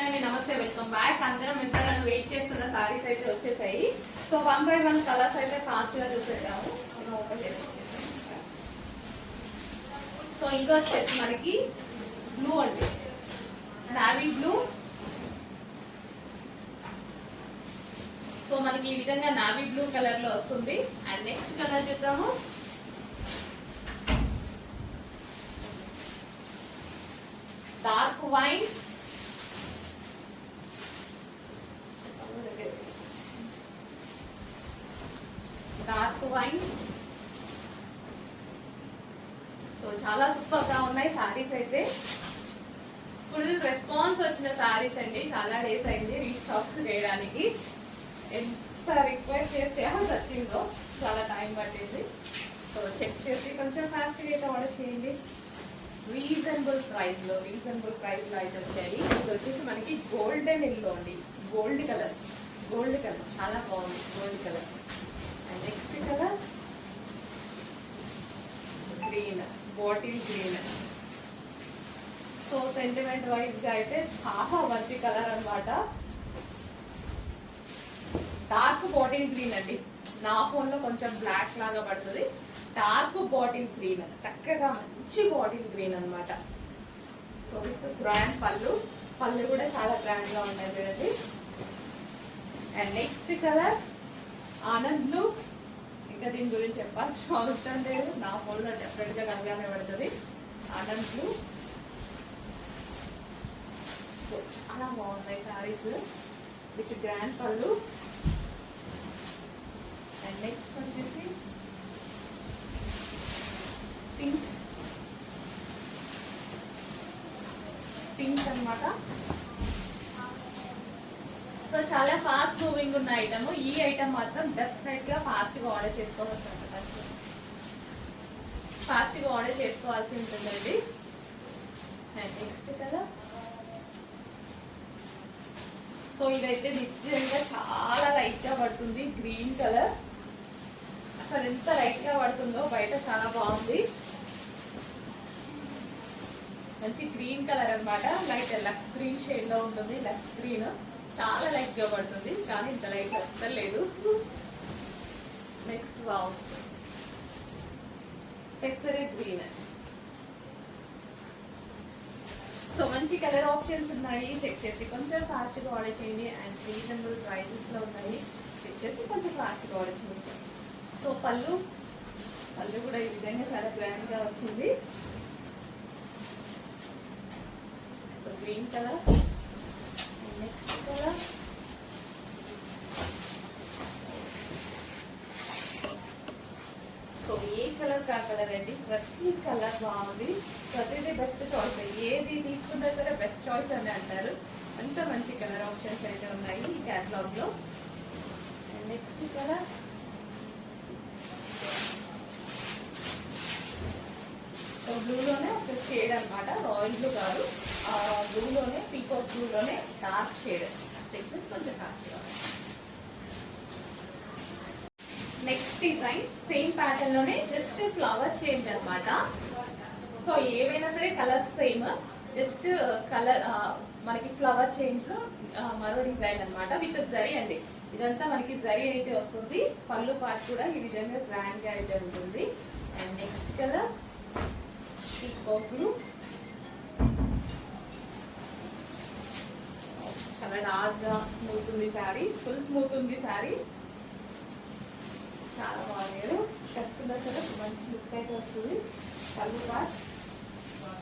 అండి నమస్తే welcome back. అందరం ఎంతగానో వెయిట్ చేస్తున్న సారీస్ అయితే వచ్చేసాయి. సో 1 by 1 కలర్స్ అయితే ఫాస్ట్ గా చూసేద్దాము. ఓపెన్ చేసి వచ్చేసాయి. సో ఇంకా వచ్చేసి మనకి బ్లూ అండి, నావీ బ్లూ. సో మనకి ఈ విధంగా నావీ బ్లూ కలర్ లో వస్తుంది. అండ్ నెక్స్ట్ కలర్ చూద్దాము. Dark wine, dark wine. So చాలా సూపర్ గా ఉన్నాయి సారీస్ అయితే. ఫుల్ రెస్పాన్స్ వచ్చిన సారీస్ అండి. చాలా డేస్ అయింది రీస్టాక్ చేయడానికి. ఎంత రిక్వెస్ట్ చేస్తే వచ్చిందో చాలా టైం పట్టింది. సో చెక్ చేసి కొంచెం ఫాస్ట్గా అయితే ఆర్డర్ చేయండి. రీజనబుల్ ప్రైస్ లో అయితే వచ్చాయి. ఇది వచ్చేసి మనకి గోల్డెన్ ఎల్లో అండి, గోల్డ్ కలర్ చాలా బాగుంది gold colour. And next colour green, bottle green. So sentiment wise గా అయితే చాలా మంచి కలర్ అన్నమాట. డార్క్ బాటిల్ గ్రీన్ అండి. నా ఫోన్ లో కొంచెం బ్లాక్ లాగా పడుతుంది. డార్క్ బాటిల్ గ్రీన్, చక్కగా మంచి బాటిల్ గ్రీన్ అన్నమాట. సో విత్ గ్రాండ్ పళ్ళు కూడా చాలా గ్రాండ్ గా ఉన్నాయి చూడండి. And next colour Anand blue. ఇంకా దీని గురించి చెప్పాల్సిన అవసరం లేదు, నా ఫోన్లో డెఫినెట్ గా కలగానే పడుతుంది ఆనంద్ బ్లూ. సో చాలా బాగున్నాయి సారీస్ విత్ గ్రాండ్ పళ్ళు. అండ్ నెక్స్ట్ వచ్చేసి పింక్ అన్నమాట. సో చాలా ఫాస్ట్ మూవింగ్ ఉన్న ఐటమ్. ఈ ఐటమ్ మాత్రం డెఫినెట్ గా ఫాస్ట్ గా ఆర్డర్ చేసుకోవాల్సి ఉంటుందండి. అండ్ నెక్స్ట్ కదా, సో ఇదైతే నిజంగా చాలా లైట్ గా పడుతుంది గ్రీన్ కలర్. అసలు ఎంత లైట్ గా పడుతుందో, బయట చాలా బాగుంది. మంచి గ్రీన్ కలర్ అన్నమాట. లైట్ లక్స్ గ్రీన్ షేడ్ లో ఉంటుంది. లక్స్ గ్రీన్ చాలా లైట్ గా పడుతుంది, కానీ ఇంత లైట్ అస్సలు లేదు. నెక్స్ట్ వావ్, పెసరే గ్రీన్. సో మంచి కలర్ ఆప్షన్స్ ఉన్నాయి. చెక్ చేసి కొంచెం ఫాస్ట్ గా ఆర్డర్ చేయండి. అండ్ రీజనబుల్ ప్రైసెస్ లో ఉన్నాయి. చెక్ చేసి కొంచెం ఫాస్ట్ గా ఆర్డర్ చేయండి. సో పళ్ళు కూడా ఈ విధంగా చాలా గ్రాండ్ గా వచ్చింది. So green colour. Next colour so ఏ కలర్ కా కలర్ అండి. ప్రతి కలర్ బాగుంది, ప్రతిదీ బెస్ట్ చాయిస్. ఏది తీసుకున్నా సరే బెస్ట్ చాయిస్ అని అంటారు. అంత మంచి కలర్ ఆప్షన్స్ అయితే ఉన్నాయి ఈ క్యాటలాగ్ లో. నెక్స్ట్ కలర్ సో బ్లూలోనే ఒక షేడ్ అనమాట, రాయల్ బ్లూ కాదు, బ్లూలోనే పీకాక్ బ్లూలోనే డార్క్ షేడ్. చెక్ చేసి కొంచెం ఫాస్ట్ గా. నెక్స్ట్ డిజైన్ సేమ్ ప్యాటర్న్ లోనే జస్ట్ ఫ్లవర్ చేంజ్ అనమాట. సో ఏవైనా సరే కలర్స్ సేమ్, జస్ట్ కలర్ మనకి ఫ్లవర్ చేంజ్ లో మరో డిజైన్ అనమాట. విత్ జరీ అండి. ఇదంతా మనకి జరీ అయితే వస్తుంది. పళ్ళు పార్ట్ కూడా ఈ విధంగా గ్రాండ్ గా అయితే ఉంటుంది. And next colour peacock blue. చాలా డార్క్ గా స్మూత్ ఉంది శారీ, ఫుల్ స్మూత్ ఉంది శారీ. చాలా బాగున్నారు. కట్టుకున్నా సరే మంచి లుక్ అయితే వస్తుంది. పళ్ళు పార్ట్,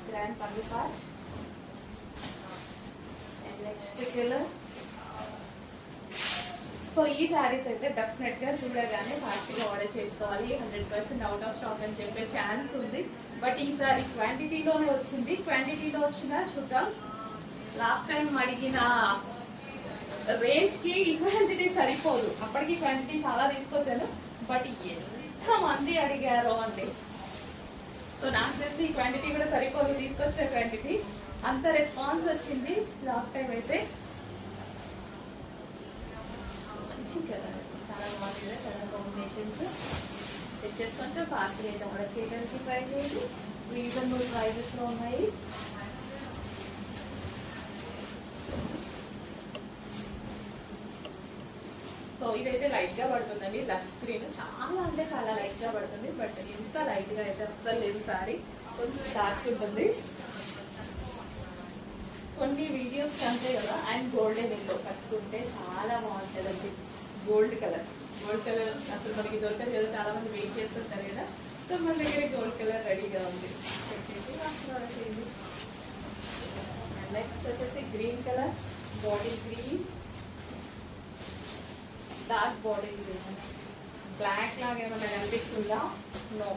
గ్రాండ్ పళ్ళు part. And next colour. So ఈ శారీస్ అయితే డెఫినెట్ గా చూడగానే ఫాస్ట్ గా ఆర్డర్ చేసుకోవాలి. 100% అవుట్ ఆఫ్ స్టాక్ అని చెప్పే ఛాన్స్ ఉంది. బట్ ఈసారి క్వాంటిటీలోనే వచ్చింది. క్వాంటిటీలో వచ్చినా చూద్దాం. లాస్ట్ టైం అడిగిన రేంజ్ కి ఈ క్వాంటిటీ సరిపోదు. అప్పటికి క్వాంటిటీ చాలా తీసుకొచ్చాను, బట్ ఎంత మంది అడిగారో అండి. సో నాకు తెలిసి ఈ క్వాంటిటీ కూడా సరిపోదు, తీసుకొచ్చిన క్వాంటిటీ. అంత రెస్పాన్స్ వచ్చింది లాస్ట్ టైం అయితే. మంచి కలర్, చాలా బాగుంది కలర్ కాంబినేషన్స్. చెక్ చేసి కొంచెం ఫాస్ట్గా అయితే ఆర్డర్ చేయడానికి ట్రై చేయండి. రీజనబుల్ ప్రైజెస్ లో ఉన్నాయి. ఇదైతే లైట్ గా పడుతుందండి. లక్స్ గ్రీన్ చాలా అంటే చాలా లైట్ గా పడుతుంది. బట్ ఇంత లైట్ గా అయితే అస్సలు లేదు. సారీ కొంచెం డార్క్ ఉంటుంది. కొన్ని వీడియోస్ అంతే కదా. అండ్ గోల్డెన్ ఎల్లో కట్టుకుంటే చాలా బాగుంటుందండి. గోల్డ్ కలర్ అసలు మనకి దొరకదు కదా, చాలా మంది వెయిట్ చేస్తుంటారు కదా. సో మన దగ్గర గోల్డ్ కలర్ రెడీగా ఉంది. చేయండి. అండ్ నెక్స్ట్ వచ్చేసి green colour, body green, dark body green. Black లాగా ఏమైనా కనిపిస్తుందా? No,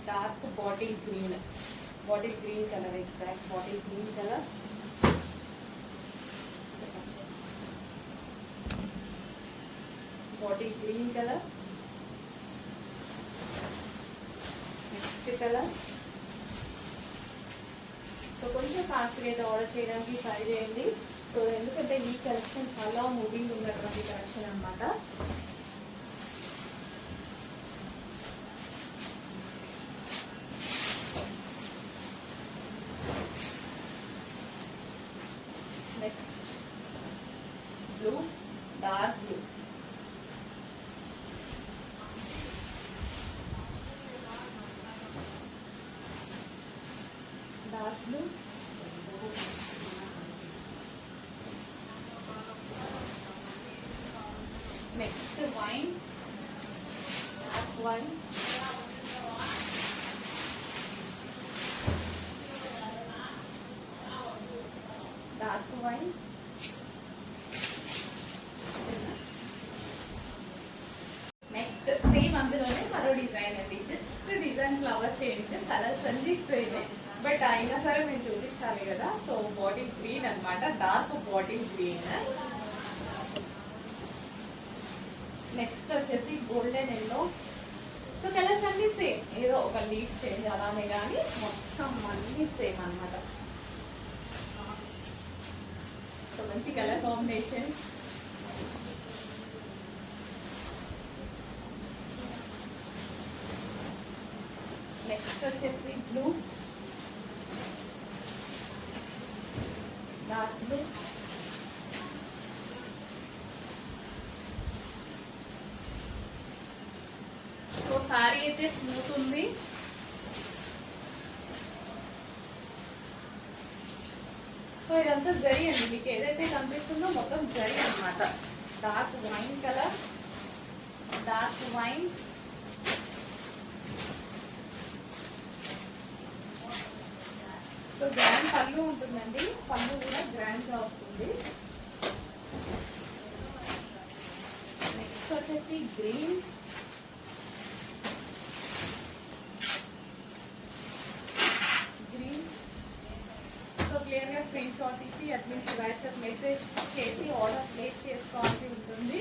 dark body green colour, exact body green colour. Body green colour. Next colour. So కొంచెం ఫాస్ట్గా అయితే ఆర్డర్ చేయడానికి ట్రై చేయండి. సో ఎందుకంటే ఈ కలెక్షన్ చాలా మూవింగ్ ఉన్నటువంటి కలెక్షన్ అన్నమాట. Next blue, dark blue. Dark blue, next wine, dark wine, dark wine. Next same అందులోనే మరో డిజైన్ అండి. Just design flower change, colours అన్ని సేమ్. బట్ అయినా సరే మేము చూపించాలి కదా. సో బాడీ గ్రీన్ అన్నమాట, డార్క్ బాడీ గ్రీన్. నెక్స్ట్ వచ్చేసి గోల్డెన్ ఎల్లో. సో కలర్స్ అన్ని సేమ్, ఏదో ఒక లీఫ్ చేంజ్ అలానే, కానీ మొత్తం అన్ని సేమ్ అన్నమాట. సో మంచి కలర్ కాంబినేషన్స్. నెక్స్ట్ వచ్చేసి blue, dark blue, so sorry అయితే స్మూత్ ఉంది. సో ఇదంతా జరీ అండి. మీకు ఏదైతే కనిపిస్తుందో మొత్తం జరీ అన్నమాట. Dark wine colour, dark wine. So grand పళ్ళు ఉంటుందండి. పళ్ళు కూడా గ్రాండ్ గా వస్తుంది. నెక్స్ట్ వచ్చేసి గ్రీన్, క్లియర్ గా స్క్రీన్ షాట్ ఇచ్చి అట్లీస్ట్ వాట్సాప్ మెసేజ్ చేసి ఆర్డర్ ప్లేస్ చేసుకోవాల్సి ఉంటుంది.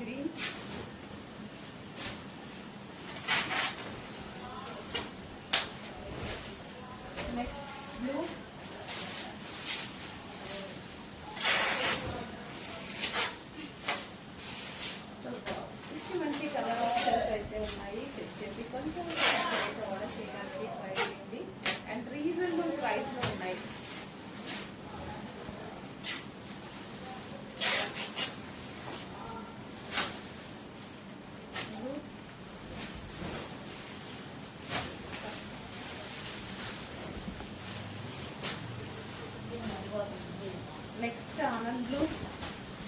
గ్రీన్, నెక్స్ట్ బ్లూ, మంచి కలర్ ఆప్షన్స్ అయితే ఉన్నాయి. చెక్ చేసి కొంచెం ఆర్డర్ చేయడానికి ట్రై చేయండి. అండ్ రీజనబుల్ ప్రైస్ లో ఉన్నాయి. నెక్స్ట్ ఆనంద్ బ్లూ,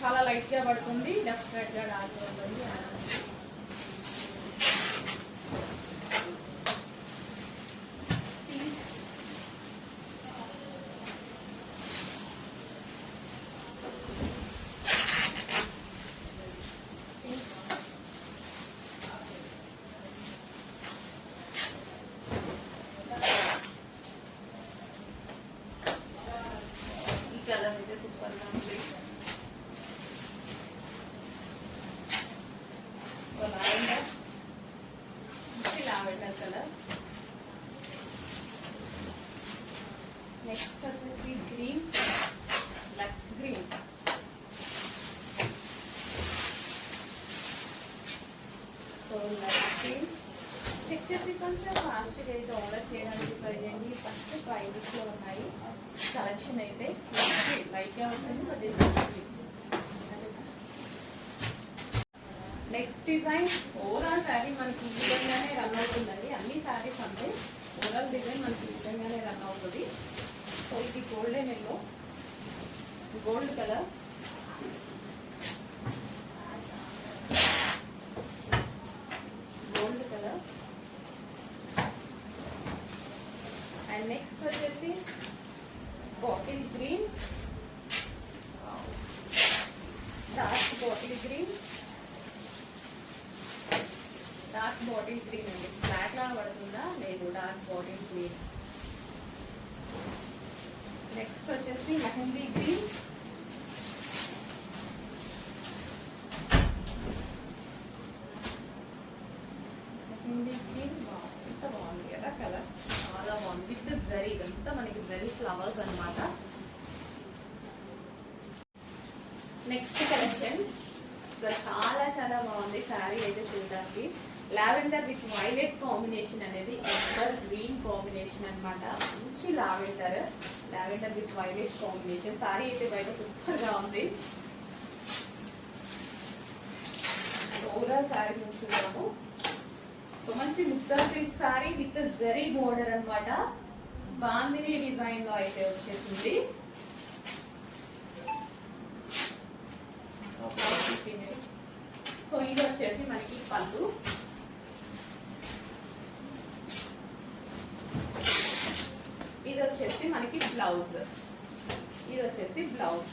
చాలా లైట్ గా పడుతుంది. లెఫ్ట్ రైట్ గా డార్క్ ఉంటుంది. ఆనంద్ కలర్ అయితే సూపర్ గా ఉంది. Lavender colour. నెక్స్ట్ వచ్చేసి green, lux green. So lux green check చేసి కొంచెం ఫాస్ట్గా అయితే ఆర్డర్ చేయడానికి ట్రై చేయండి. ఫస్ట్ ప్రైజెస్లో ఉన్నాయి కలెక్షన్ అయితే లైట్గా ఉంటుంది. బట్ డిజైన్ ఓవరాల్ శారీ మనకి ఈ విధంగానే రన్ అవుతుందండి. అన్ని శారీస్ అంటే ఓవరాల్ డిజైన్ మనకి ఈ విధంగానే రన్ అవుతుంది. సో ఇది golden yellow, gold colour, gold colour. And next వచ్చేసి bottle green, dark bottle green, dark bottle green అండి. బ్లాక్ లా పడుతుందా? లేదు, డార్క్ బాటిల్ గ్రీన్. నెక్స్ట్ వచ్చేసి మెహందీ గ్రీన్, మెహందీ గ్రీన్. ఎంత బాగుంది కదా కలర్, చాలా బాగుంది. విత్ జరీ, ఇదంతా మనకి జరీ ఫ్లవర్స్ అనమాట. నెక్స్ట్ కలెక్షన్ చాలా చాలా బాగుంది శారీ అయితే చూడడానికి. లావెండర్ విత్ వైలెట్ కాంబినేషన్ అనేది ఎవర్ గ్రీన్ కాంబినేషన్ అనమాట. మంచి lavender, lavender with violet combination. Sari అయితే బయట సూపర్ గా ఉంది. ఓవరాల్ శారీ చూస్తున్నాము. సో మంచి Mukta silk sari with zari border అనమాట. బాందిని డిజైన్ లో అయితే వచ్చేసింది. సో ఇది వచ్చేసి మనకి పళ్ళు, ఇది వచ్చేసి మనకి బ్లౌజ్, ఇది వచ్చేసి బ్లౌజ్.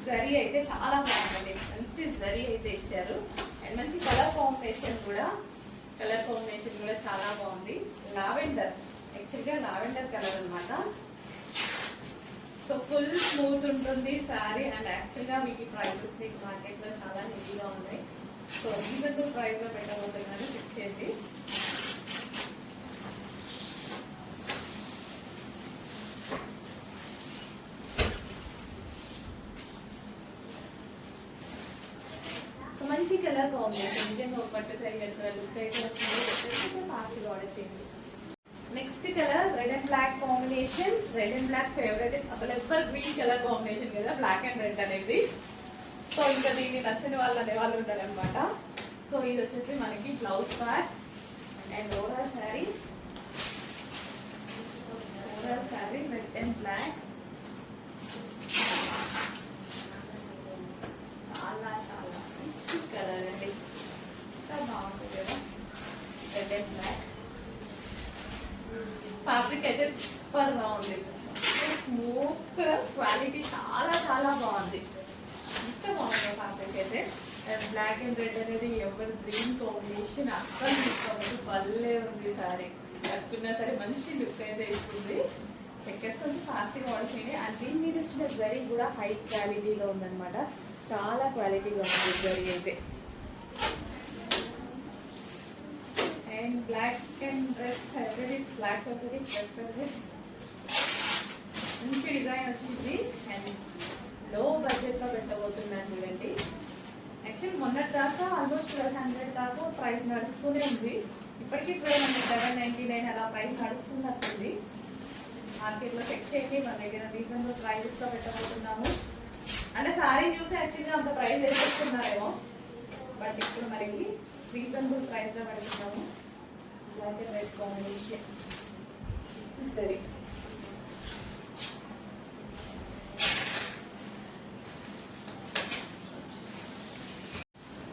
జరీ అయితే చాలా బాగుందండి, మంచి జరీ అయితే ఇచ్చారు. అండ్ మంచి కలర్ కాంబినేషన్ కూడా, కలర్ కాంబినేషన్ కూడా చాలా బాగుంది. లావెండర్, యాక్చువల్గా లావెండర్ కలర్ అనమాట. సో ఫుల్ స్మూత్ ఉంటుంది శారీ. అండ్ యాక్చువల్గా మీకు ప్రైజెస్ మీకు మార్కెట్లో చాలా హెవీగా ఉన్నాయి. సో రీజనబుల్ ప్రైస్లో పెట్టబోతున్నాను, చెక్ చేయండి. మంచి కలర్ కాంబినేషన్, నిజంగా ఒక పట్టు సరి వెళ్తారు లుక్ అయితే వస్తుంది. ఫాస్ట్గా ఆర్డర్ చేయండి. Next colour red and black combination. Red and black favourite, అసలు ఎవరు గ్రీన్ కలర్ కాంబినేషన్ కదా బ్లాక్ అండ్ రెడ్ అనేది. సో ఇంకా దీన్ని నచ్చని వాళ్ళు అనే వాళ్ళు ఉంటారనమాట. సో ఇది వచ్చేసి మనకి blouse part and overall sari, overall sari red and black. చాలా చాలా మంచి కలర్ అండి, చాలా బాగుంటుంది కదా రెడ్ అండ్ బ్లాక్. ఫ్యాబ్రిక్ అయితే సూపర్ గా ఉంది, స్మూత్ క్వాలిటీ చాలా చాలా బాగుంది. ఎంత బాగుంది ఫ్యాబ్రిక్ అయితే. అండ్ బ్లాక్ అండ్ రెడ్ అనేది ఎవరి గ్రీన్ కాంబినేషన్ అస్సలు తీసుకోవాలి, భలే ఉంది సారీ. కట్టుకున్నా సరే మంచి లుక్ అయితే ఇస్తుంది. చెక్కేస్తుంది, ఫాస్ట్గా ఆర్డర్ చేయండి. అండ్ దీని మీద ఇచ్చిన జరీ కూడా హై క్వాలిటీలో ఉందన్నమాట, చాలా క్వాలిటీగా ఉంది జరీ అయితే. And black and red favourites, black favourites, red favourites. మంచి డిజైన్ వచ్చింది అండ్ లో బడ్జెట్లో పెట్టబోతున్నాను చూడండి. యాక్చువల్లీ మొన్నటి దాకా ఆల్మోస్ట్ 1200 దాకా ప్రైస్ నడుస్తూనే ఉంది. ఇప్పటికీ 1200, 799 అలా ప్రైస్ నడుస్తున్నట్టుంది. మార్కెట్లో చెక్ చేయండి, మన దగ్గర రీజనబుల్ ప్రైజెస్తో పెట్టబోతున్నాము. అంటే సారీ చూసి యాక్చువల్గా అంత ప్రైస్ వేసేస్తున్నారేమో, బట్ ఇప్పుడు మనకి రీజనబుల్ ప్రైస్లో పెడుతున్నాము. బ్లాక్ అండ్ రెడ్ కాంబినేషన్ సరే.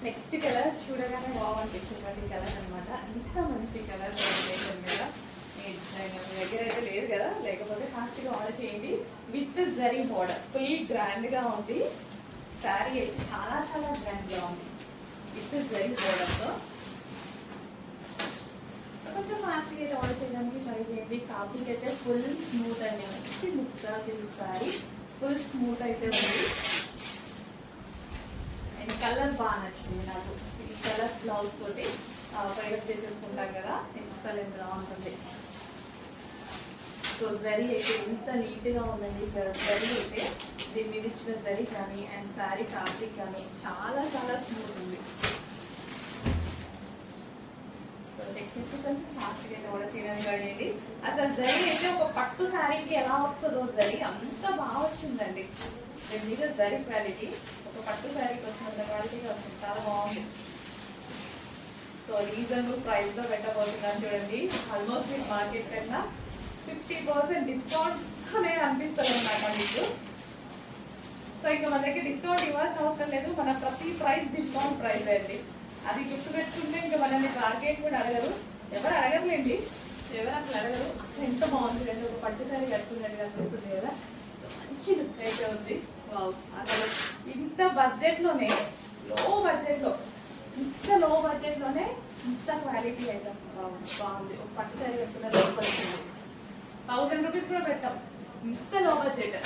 నెక్స్ట్ కలర్ చూడగానే బాగుంటుంది కలర్ అనమాట. ఇంత మంచి కలర్ కాంబినేషన్ కదా, మీ దగ్గర అయితే లేదు కదా, లేకపోతే ఫాస్ట్గా ఆర్డర్ చేయండి. విత్ జరీ బోర్డర్ ఫుల్ గ్రాండ్గా ఉంది శారీ అయితే, చాలా చాలా గ్రాండ్గా ఉంది విత్ జరీ బోర్డర్తో. కొంచెం ఫాస్ట్గా అయితే ఆర్డర్ చేయడానికి ట్రై చేయండి. ఫ్యాబ్రిక్ అయితే ఫుల్ స్మూత్ అండి, మంచి ముక్తా శారీ, ఫుల్ స్మూత్ అయితే ఉంది. అండ్ కలర్ బాగా నచ్చింది నాకు. ఈ కలర్ బ్లౌజ్ తోటి పైరప్ చేసేసుకుంటాం కదా, ఎక్సలెంట్ గా ఉంటుంది. సో జరీ అయితే ఎంత నీట్గా ఉందండి. జరీ అయితే దీని మీద ఇచ్చిన జరీ కానీ అండ్ శారీ ఫ్యాబ్రిక్ కానీ చాలా చాలా స్మూత్ ఉంది. సో చెక్ చేసి కొంచెం ఫాస్ట్గా అయితే ఆర్డర్ చేయడానికి కానివ్వండి. అసలు జరీ అయితే ఒక పట్టు శారీకి ఎలా వస్తుందో జరీ అంత బాగా వచ్చిందండి. దీని మీద జరీ క్వాలిటీ ఒక పట్టు శారీకి వచ్చినంత క్వాలిటీగా వస్తుంది, చాలా బాగుంది. సో రీజనబుల్ ప్రైస్ లో పెట్టబోతున్నాను చూడండి. ఆల్మోస్ట్ మీకు మార్కెట్ కన్నా 50% డిస్కౌంట్ అనే అనిపిస్తుంది అన్నమాట మీకు. సో ఇంకా మన దగ్గర డిస్కౌంట్ ఇవ్వాల్సిన అవసరం లేదు, మన ప్రతి ప్రైస్ డిస్కౌంట్ ప్రైస్ అండి. అది గుర్తుపెట్టుకుంటే ఇంకా మనల్ని మార్కెట్ కూడా అడగరు, ఎవరు అడగరులేండి, ఎవరు అసలు అడగరు. అసలు ఎంత బాగుంది అంటే ఒక పట్టు శారీ కట్టుకున్నట్టు అనిపిస్తుంది కదా. మంచి లుక్ అయితే ఉంది. అసలు ఇంత బడ్జెట్లోనే, లో బడ్జెట్లో, ఇంత లో బడ్జెట్లోనే ఇంత క్వాలిటీ అయితే బాగుంది. ఒక పట్టు శారీ కట్టుకున్న లోపలికి 1000 రూపీస్ కూడా పెట్టాం, ఇంత లో బడ్జెట్.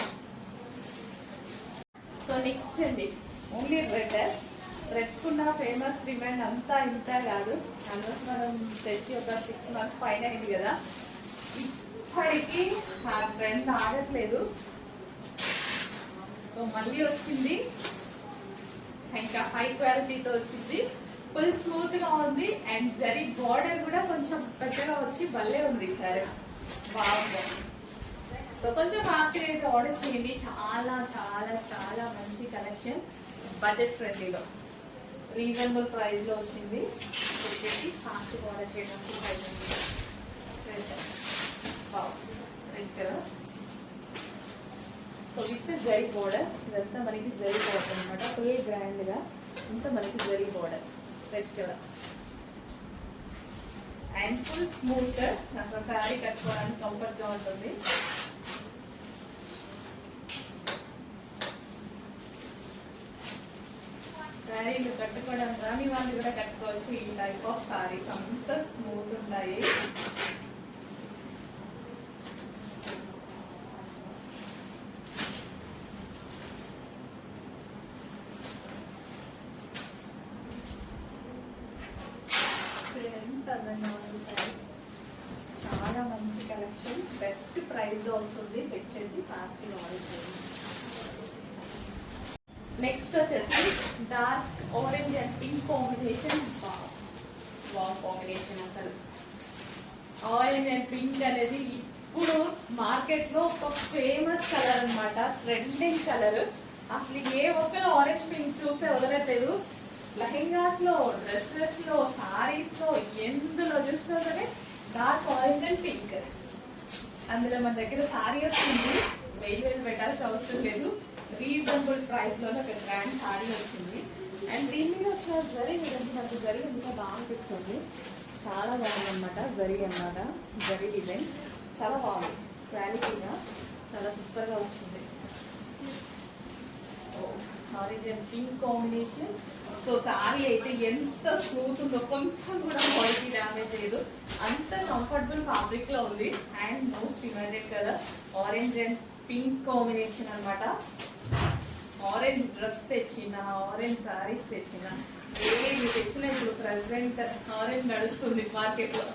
సో నెక్స్ట్ అండి, ఓన్లీ రెడ్. రెడ్కున్న ఫేమస్ డిమాండ్ అంతా ఇంత కాదు. ఆల్మోస్ట్ మనం తెచ్చి ఒక 6 months పైన అయింది కదా, ఇప్పటికీ ఆ ట్రెండ్ ఆగట్లేదు. సో మళ్ళీ వచ్చింది, ఇంకా హై క్వాలిటీతో వచ్చింది, ఫుల్ స్మూత్ గా ఉంది. అండ్ జరీ బార్డర్ కూడా కొంచెం పెద్దగా వచ్చి భలే ఉంది సరే, బాగుంది. సో కొంచెం ఫాస్ట్గా అయితే ఆర్డర్ చేయండి, చాలా చాలా చాలా మంచి కలెక్షన్, బడ్జెట్ ఫ్రెండ్లీలో రీజనబుల్ ప్రైస్లో వచ్చింది. వచ్చేసి ఫాస్ట్గా ఆర్డర్ చేయడానికి red colour. So with zari border, ఇదంతా మనకి జరీ బోర్డర్ అనమాట, ఫుల్ గ్రాండ్గా ఇంత మనకి zari border, red colour. And full smooth, అసలు శారీ కట్టుకోవడానికి కంఫర్ట్గా ఉంటుంది. శారీలు కట్టుకోవడం రాని వాళ్ళు కూడా కట్టుకోవచ్చు. ఈ టైప్ ఆఫ్ శారీస్ అంత స్మూత్ ఉంటాయి. చాలా మంచి కలెక్షన్, బెస్ట్ ప్రైస్ వస్తుంది. చెక్ చేసి ఫాస్ట్ ఆర్డర్ చేయండి. నెక్స్ట్ వచ్చేసి dark orange and pink combination. Combination అసలు ఆరెంజ్ అండ్ పింక్ అనేది ఇప్పుడు మార్కెట్లో ఒక ఫేమస్ కలర్ అనమాట, ట్రెండింగ్ కలర్. అసలు ఏ ఒక్కరు ఆరెంజ్ పింక్ చూస్తే వదలట్లేదు. లెహెంగాస్ లో, డ్రెస్సెస్ లో, సారీస్ లో, ఎందులో చూసినా సరే డార్క్ ఆరెంజ్ అండ్ పింక్. అందులో మన దగ్గర సారీ వస్తుంది, వేలు పెట్టాల్సిన అవసరం లేదు. రీజనబుల్ ప్రైస్ లోనే ఒక గ్రాండ్ సారీ వచ్చింది. అండ్ దీని మీద వచ్చిన జరీ చూడండి, నాకు జరీ ఎంత బాగా అనిపిస్తుంది, చాలా బాగుంది అనమాట. జరీ అన్నమాట, జరీ డిజైన్ చాలా బాగుంది, క్వాలిటీగా చాలా సూపర్గా వచ్చింది. Orange and pink combination. So sorry అయితే ఎంత స్మూత్ ఉందో, కొంచెం కూడా క్వాలిటీ డ్యామేజ్ లేదు, అంత కంఫర్టబుల్ ఫ్యాబ్రిక్ లో ఉంది. And most demanded colour orange and pink combination అనమాట. ఆరెంజ్ డ్రెస్ తెచ్చిన, ఆరెంజ్ సారీస్ తెచ్చిన, ఏది తెచ్చిన ఇప్పుడు ప్రెసెంట్ ఆరెంజ్ నడుస్తుంది మార్కెట్లో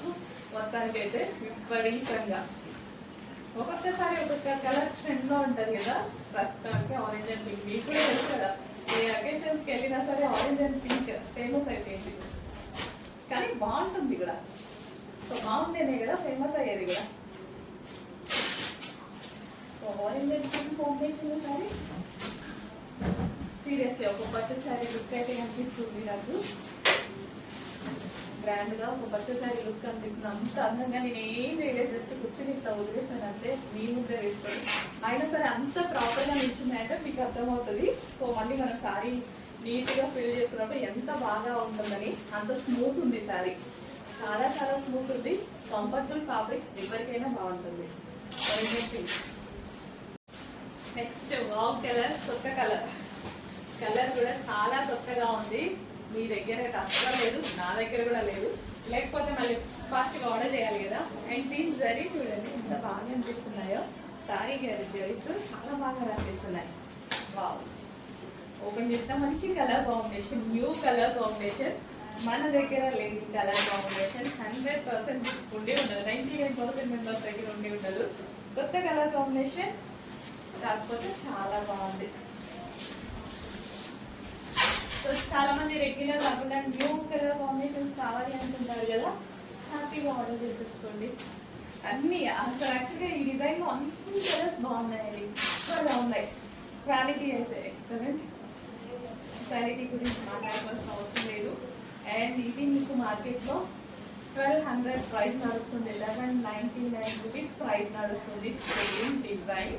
మొత్తానికైతే విపరీతంగా. ఒక్కొక్కసారి ఒక్కొక్క కలర్ ట్రెండ్ లో ఉంటది కదా, ప్రస్తుతానికి ఆరెంజ్ అండ్ పింక్. మీకు కూడా తెలుసు కదా, ఏ అకేషన్స్కి వెళ్ళినా సరే ఆరెంజ్ అండ్ పింక్ ఫేమస్ అయిపోయింది. కానీ బాగుంటుంది కూడా, సో బాగుంటేనే కదా ఫేమస్ అయ్యేది కూడా. So orange and pink combination sorry seriously ఒక పట్టు శారీ లుక్ అయితే అనిపిస్తుంది నాకు. గ్రాండ్ గా ఒక పట్టు శారీ లుక్ అనిపిస్తుంది, అంత అందంగా. నేను ఏం చేయలేదు, జస్ట్ కూర్చొని ఇట్లా వదిలేస్తాను అంతే, మీ ముందే వేసుకొని. అయినా సరే అంత ప్రాపర్ గా నిల్చున్నాయంటే మీకు అర్థమవుతుంది. సో మళ్ళీ మనం శారీ నీట్ గా ఫిల్ చేసుకున్నప్పుడు ఎంత బాగా ఉంటుందని. అంత స్మూత్ ఉంది శారీ, చాలా చాలా స్మూత్ ఉంది, కంఫర్టబుల్ ఫ్యాబ్రిక్, ఎవరికైనా బాగుంటుంది. నెక్స్ట్ వావ్ కలర్, కొత్త కలర్. కలర్ కూడా చాలా కొత్తగా ఉంది, మీ దగ్గర అసలు లేదు, నా దగ్గర కూడా లేదు. లేకపోతే మళ్ళీ ఫాస్ట్గా ఆర్డర్ చేయాలి కదా. అండ్ దీని జరీ చూడండి ఎంత బాగా అనిపిస్తున్నాయో, సారీ గారి జరీస్ చాలా బాగా అనిపిస్తున్నాయి. వావ్, ఓపెన్ చేసిన మంచి colour combination, new colour combination, మన దగ్గర లేని కలర్ కాంబినేషన్. 100% ఉండి ఉండదు, 98% మెంబర్స్ దగ్గర ఉండి ఉండదు. కొత్త కలర్ కాంబినేషన్, కాకపోతే చాలా బాగుంది. సో చాలా మంది రెగ్యులర్ కాకుండా న్యూ కలర్ కాంబినేషన్స్ కావాలి అనుకుంటారు కదా, హ్యాపీగా ఆర్డర్ చేసేసుకోండి. అన్ని అసలు యాక్చువల్గా ఈ డిజైన్లో అన్ని కలర్స్ బాగున్నాయండి, సూపర్గా ఉన్నాయి. క్వాలిటీ అయితే ఎక్సలెంట్, క్వాలిటీ గురించి మాట్లాడాల్సిన అవసరం లేదు. అండ్ ఇది మీకు మార్కెట్లో 1200 ప్రైస్ నడుస్తుంది, 1199 రూపీస్ ప్రైస్ నడుస్తుంది. సేమ్ డిజైన్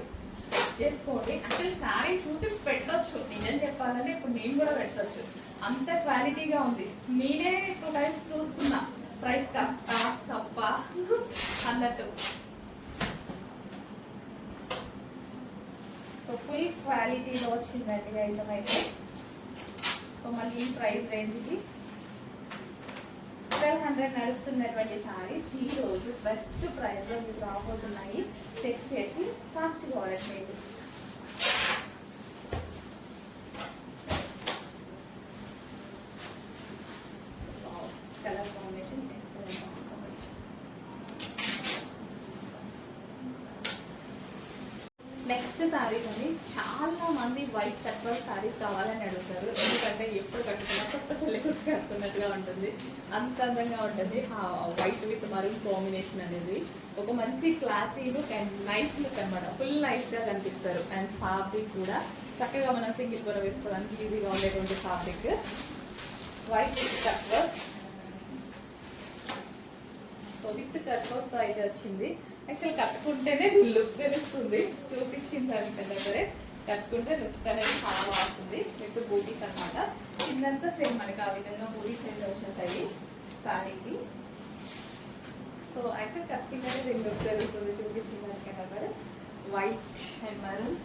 చేసుకోండి. యాక్చువల్లీ శారీ చూసి పెట్టొచ్చు, నిజం చెప్పాలంటే ఇప్పుడు నేను కూడా పెట్టొచ్చు, అంత క్వాలిటీగా ఉంది. నేనే 2 టైమ్స్ చూస్తున్నా ప్రైస్ తప్ప అన్నట్టు. సో ఫుల్ క్వాలిటీలో వచ్చిందండి ఐటమ్ అయితే. సో మళ్ళీ ఈ ప్రైస్ రేంజ్కి 1200 నడుస్తున్నటువంటి సారీస్ ఈ రోజు బెస్ట్ ప్రైస్లో మీకు రాబోతున్నాయి. చెక్ చేసి ఫాస్ట్గా ఆర్డర్ చేయండి. Colour combination excellent. Next saris అండి, చాలా మంది వైట్ కట్ వర్క్ శారీస్ కావాలని అడుగుతారు. ఎందుకంటే ఎప్పుడు కట్టుకున్నా కొత్త పెళ్లి కొత్త కట్టుకున్నట్టుగా ఉంటుంది, అంత అందంగా ఉంటుంది. వైట్ విత్ మరూన్ కాంబినేషన్ అనేది ఒక మంచి classy look and nice look అనమాట. ఫుల్ నైస్గా కనిపిస్తారు. అండ్ ఫ్యాబ్రిక్ కూడా చక్కగా మనం సింగిల్ కూర వేసుకోవడానికి ఈజీగా ఉండేటువంటి fabric. White with cut work, so with cut work అయితే వచ్చింది. యాక్చువల్ కట్టుకుంటేనే లుక్ తెలుస్తుంది, చూపించిన దానికన్నా సరే కట్టుకుంటే లుక్ అనేది చాలా బాగుంటుంది. విత్ బూటీస్ అనమాట. కిందంతా సేమ్ మనకి ఆ విధంగా బూటీస్ అయితే వచ్చేసాయి శారీకి. సో యాక్చువల్ కట్టుకుంటేనే లుక్ తెలుస్తుంది, చూపించిన దానికన్నా సరే. White and maroon,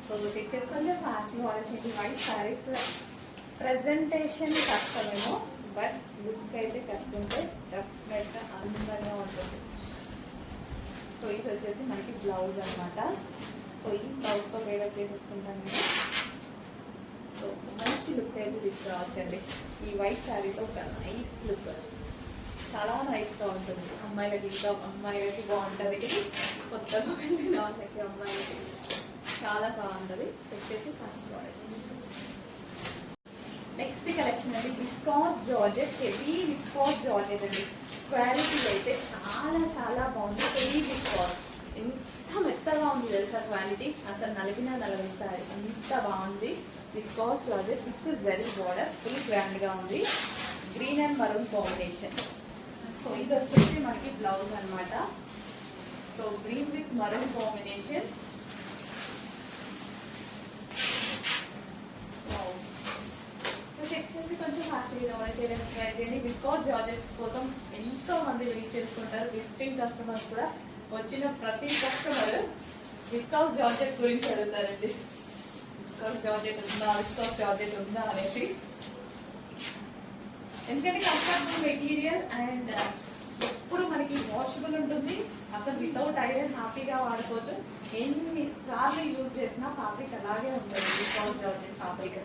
so check చేసుకుంటే ఫాస్ట్గా ఆర్డర్ చేయండి. వైట్ శారీస్ ప్రజెంటేషన్ కష్టమేమో, బట్ లుక్ అయితే కట్టుకుంటే డెఫినెట్గా అందంగా ఉంటుంది. సో ఇది వచ్చేసి మనకి బ్లౌజ్ అనమాట. సో ఈ బ్లౌజ్తో వేడప్ చేసేసుకుంటాను నేను. సో మంచి లుక్ అయితే తీసుకురావచ్చండి ఈ వైట్ శారీతో. ఒక నైస్ లుక్, చాలా నైస్గా ఉంటుంది. అమ్మాయిలకి ఇంకా అమ్మాయిలకి బాగుంటుంది, కొత్తగా వెళ్ళిన వాళ్ళకి అమ్మాయిలకి చాలా బాగుంటుంది. చెక్ చేసి ఫస్ట్ వాడచ్చు. నెక్స్ట్ కలెక్షన్ అండి, viscous georgette, heavy viscous georgette అండి. క్వాలిటీ అయితే చాలా చాలా బాగుంది. హెవీ విస్కాస్, ఎంత మెత్తగా ఉంది తెలుసా క్వాలిటీ, అసలు నలిపినా నలవిస్తారు, అంత బాగుంది. Viscose georgette with zari border, full గ్రాండ్గా ఉంది. Green and maroon combination. So ఇది వచ్చేసి మనకి బ్లౌజ్ అనమాట. So green with maroon combination. Check చేసి కొంచెం ఫాస్ట్గా ఆర్డర్ చేయడానికి ట్రై చేయండి. విస్కాస్ జార్జెట్ కోసం ఎంతో మంది వెయిట్ చేసుకుంటారు. విజిటింగ్ కస్టమర్స్ కూడా వచ్చిన ప్రతి కస్టమర్ విస్కాస్ జార్జెట్ గురించి అడుగుతారండి. విస్కాస్ జార్జెట్ ఉందా, విస్కాస్ జార్జెట్ ఉందా అనేసి. ఎందుకంటే కంఫర్టబుల్ మెటీరియల్ అండ్ ఎప్పుడు మనకి వాషబుల్ ఉంటుంది. అసలు వితౌట్ ఐరన్ హ్యాపీగా వాడుకోవచ్చు. ఎన్నిసార్లు యూజ్ చేసినా ఫ్యాబ్రిక్ అలాగే ఉంటుంది. విస్కాస్ జార్జెట్ ఫ్యాబ్రిక్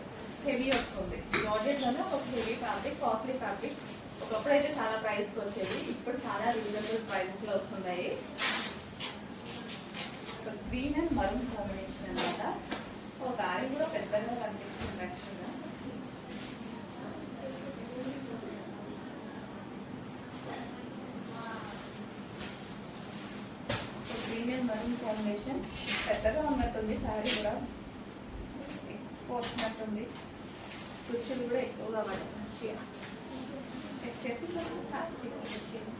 హెవీ వస్తుంది. జార్జెట్లోనే ఒక హెవీ ఫ్యాబ్రిక్, కాస్ట్లీ ఫ్యాబ్రిక్. ఒకప్పుడు అయితే చాలా ప్రైస్కి వచ్చేది, ఇప్పుడు చాలా రీజనబుల్ ప్రైస్లో వస్తున్నాయి. గ్రీన్ అండ్ మరూన్ కాంబినేషన్ అనమాట. ఓ శారీ కూడా పెద్దగా కనిపిస్తుంది యాక్చువల్గా. గ్రీన్ అండ్ మరూన్ కాంబినేషన్ పెద్దగా ఉన్నట్టుంది శారీ కూడా, ఎక్కువ వచ్చినట్టుంది. కుర్చీలు కూడా ఎక్కువగా పడతాయి. మంచిగా చెక్ చేసి ఫాస్ట్గా వచ్చేది.